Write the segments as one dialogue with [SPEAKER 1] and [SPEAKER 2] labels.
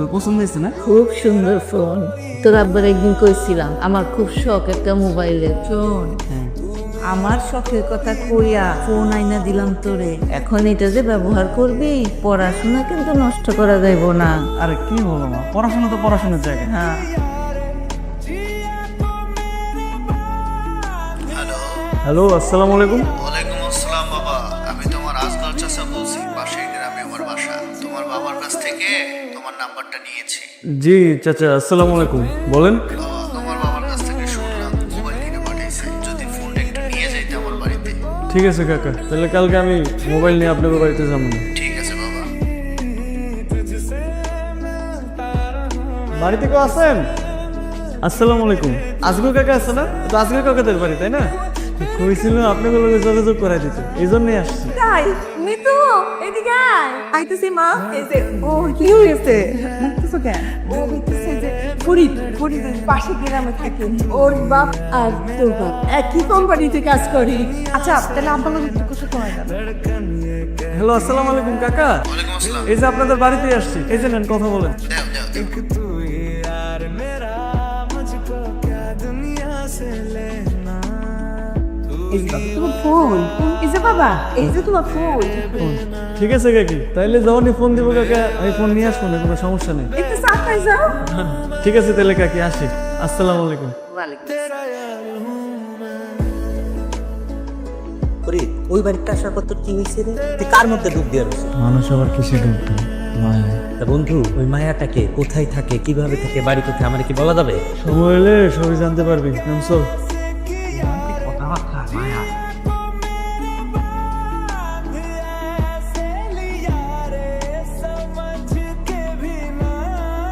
[SPEAKER 1] তোর পছন্দ হয়েছে না?
[SPEAKER 2] খুব সুন্দর ফোন। তোর আব্বার একদিন কইছিলাম আমার খুব শখ একটা মোবাইলের। শোন, আমার শখের কথা কইয়া ফোন আইনা দিলাম তোরে, এখন এটা যে ব্যবহার করবি, পড়াশোনা কিন্তু নষ্ট করা যাইব না।
[SPEAKER 1] আরে কি বলো মা, পড়াশোনা তো পড়াশোনার জায়গা।
[SPEAKER 2] হ্যাঁ,
[SPEAKER 1] হ্যালো, আসসালামু আলাইকুম।
[SPEAKER 3] ওয়ালাইকুম আসসালাম বাবা, আমি তোমার আজকাল চাচা বলছি, পাশের গ্রামে আমার বাসা। তোমার বাবার কাছ থেকে তোমার নাম্বারটা নিয়েছি।
[SPEAKER 1] জি চাচা, আসসালামু আলাইকুম, বলেন।
[SPEAKER 3] বাবা, তোমার বাবার কাছ থেকে শুনলাম মোবাইল কিনে পাঠিয়েছে, যদি ফোনটা একটু নিয়ে যাইতে আমার বাড়িতে।
[SPEAKER 1] ঠিক আছে কাকা, তাহলে কালকে আমি মোবাইল নিয়ে আপনাদের বাড়িতে যাবো।
[SPEAKER 3] ঠিক আছে বাবা।
[SPEAKER 1] বাড়িতে কেউ আছেন? আসসালামু আলাইকুম। আজগর কাকা আছে না? তো আজগর কাকাদের বাড়ি, তাই না? কইছিল আপনাকে লোকে যোগাযোগ করাই দিতে, এই জন্যই আসছি।
[SPEAKER 4] তাই মিতু এদিকে আয়। আইতেছি মা। এই যে ও কি হয়েছে? ডাকতেছো কেন? ও বলতেছে যে ফরিদের পাশে গ্রামে থাকে, ওর বাপ আর তোর বাপ একই কোম্পানিতে কাজ করে। আচ্ছা তাহলে আপনার একটু কথা কয় যাবে।
[SPEAKER 1] হ্যালো, আসসালামু আলাইকুম কাকা।
[SPEAKER 3] ওয়ালাইকুম আসসালাম।
[SPEAKER 1] এই যে আপনাদের বাড়িতে আসছি, এই যে নেন, কথা বলেন।
[SPEAKER 3] দাও দাও দাও।
[SPEAKER 4] এই যে তোমার ফোন, এই যে বাবা, এই যে তোমার ফোন।
[SPEAKER 1] ঠিক আছে কাকি, তাইলে যখনই ফোন দিব কাকা আমি ফোন নিয়ে আসবো না, কোনো সমস্যা নেই।
[SPEAKER 4] একটু চা খাই যাও।
[SPEAKER 1] ঠিক আছে তাহলে কাকি, আসি। আসসালামু আলাইকুম।
[SPEAKER 5] ওরে ওই বাড়িতে আসার পর তোর কি হয়েছে রে? তুই কার মধ্যে ডুব দিয়ে রয়েছে?
[SPEAKER 1] মানুষ আবার কিসে ঢুকতো?
[SPEAKER 5] তা বন্ধু, ওই মায়াটাকে কোথায় থাকে, কিভাবে থাকে, বাড়ি কোথায়, আমার কি বলা যাবে?
[SPEAKER 1] সময় হলে সবই জানতে পারবি। নাম চল।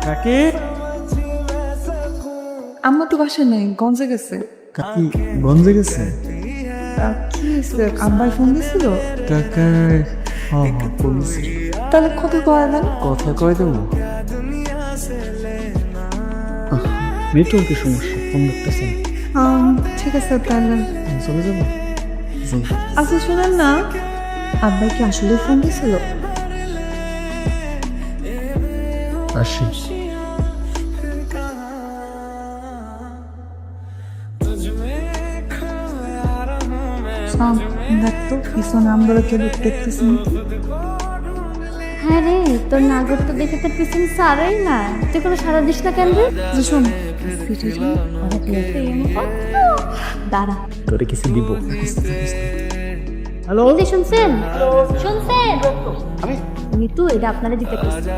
[SPEAKER 1] কাকি,
[SPEAKER 4] আম্মা তো বাসায় নেই, গঞ্জে গেছে।
[SPEAKER 1] কাকি গঞ্জে গেছে?
[SPEAKER 4] কি হয়েছে? আব্বাই ফোন দিছিল?
[SPEAKER 1] কাকায় হ্যাঁ বলছি।
[SPEAKER 4] তাহলে কথা কয়া দেন।
[SPEAKER 1] কথা কয় দেবো? নেটওয়ার্কের সমস্যা, ফোন দেখতেছে না।
[SPEAKER 4] ঠিক আছে তাহলে।
[SPEAKER 1] চলে যাবো।
[SPEAKER 4] আচ্ছা শোনেন না, আব্বাই কি আসলে ফোন দিছিল?
[SPEAKER 1] আসি।
[SPEAKER 4] দেখ তো পিছনে আমরা কেউ দেখতেছি না।
[SPEAKER 6] হ্যাঁ রে, তোর নাগর তো দেখে তোর পিছনে সারাই না, তুই কোনো সারা দিস না কেন রে?
[SPEAKER 4] যে শোন,
[SPEAKER 6] দাঁড়া,
[SPEAKER 5] তোরে কিছু দিব?
[SPEAKER 1] হ্যালো,
[SPEAKER 6] এই যে শুনছেন শুনছেন, মিতু এটা আপনারা দিতে পারছেন।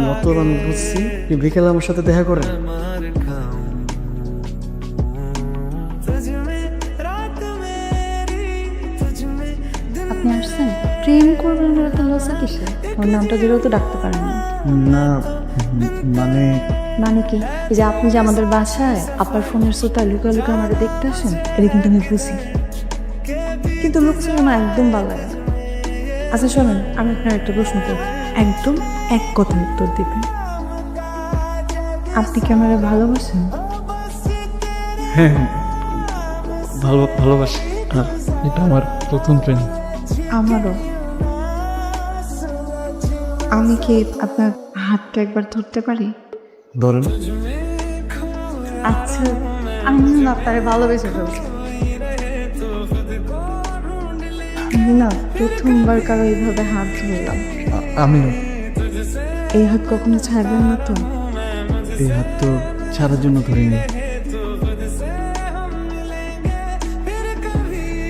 [SPEAKER 1] মতলব আমি বুঝছি, কি বিকেলে আমার সাথে দেখা করেন?
[SPEAKER 4] আপনি আসছেন প্রেম করবেন না তো লসা কিসে? ওর নামটা দিলেও তো ডাকতে পারেন না।
[SPEAKER 1] না মানে
[SPEAKER 4] মানে কি? এই যে আপনি যে আমাদের বাসায় আপনার ফোনের সোটা লুকা লুকা আমাকে দেখতে আসেন, এটা কিন্তু আমি বুঝি, কিন্তু লোকজন আমার একদম ভালো লাগে না। আচ্ছা শোনেন, আমি আপনার একটা প্রশ্ন করব, একদম এক কথা উত্তর দিবেন। আপনি কি আমাকে ভালোবাসেন?
[SPEAKER 1] হ্যাঁ, ভালোবাসি। আর এটা আমার প্রথম প্রেম।
[SPEAKER 4] আমারও। আমি কি আপনার হাতটা একবার ধরতে পারি?
[SPEAKER 1] ধরেন।
[SPEAKER 4] আচ্ছা, আমি না আপনারে ভালোবেসে ফেলছি। আমি না প্রথমবার কারো এইভাবে হাত ধরলাম।
[SPEAKER 1] আমিও।
[SPEAKER 4] এই হাত কখনো ছাড়বেন না তো?
[SPEAKER 1] এই হাত তো ছাড়ার জন্য ধরিনি।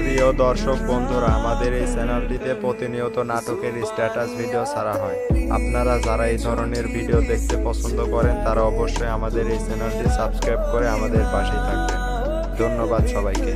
[SPEAKER 7] প্রিয় দর্শক বন্ধুরা, আমাদের এই চ্যানেলটিতে প্রতিনিয়ত নাটকের স্ট্যাটাস ভিডিও ছাড়া হয়। আপনারা যারা এই ধরনের ভিডিও দেখতে পছন্দ করেন তারা অবশ্যই আমাদের এই চ্যানেলটি সাবস্ক্রাইব করে আমাদের পাশেই থাকবেন। ধন্যবাদ সবাইকে।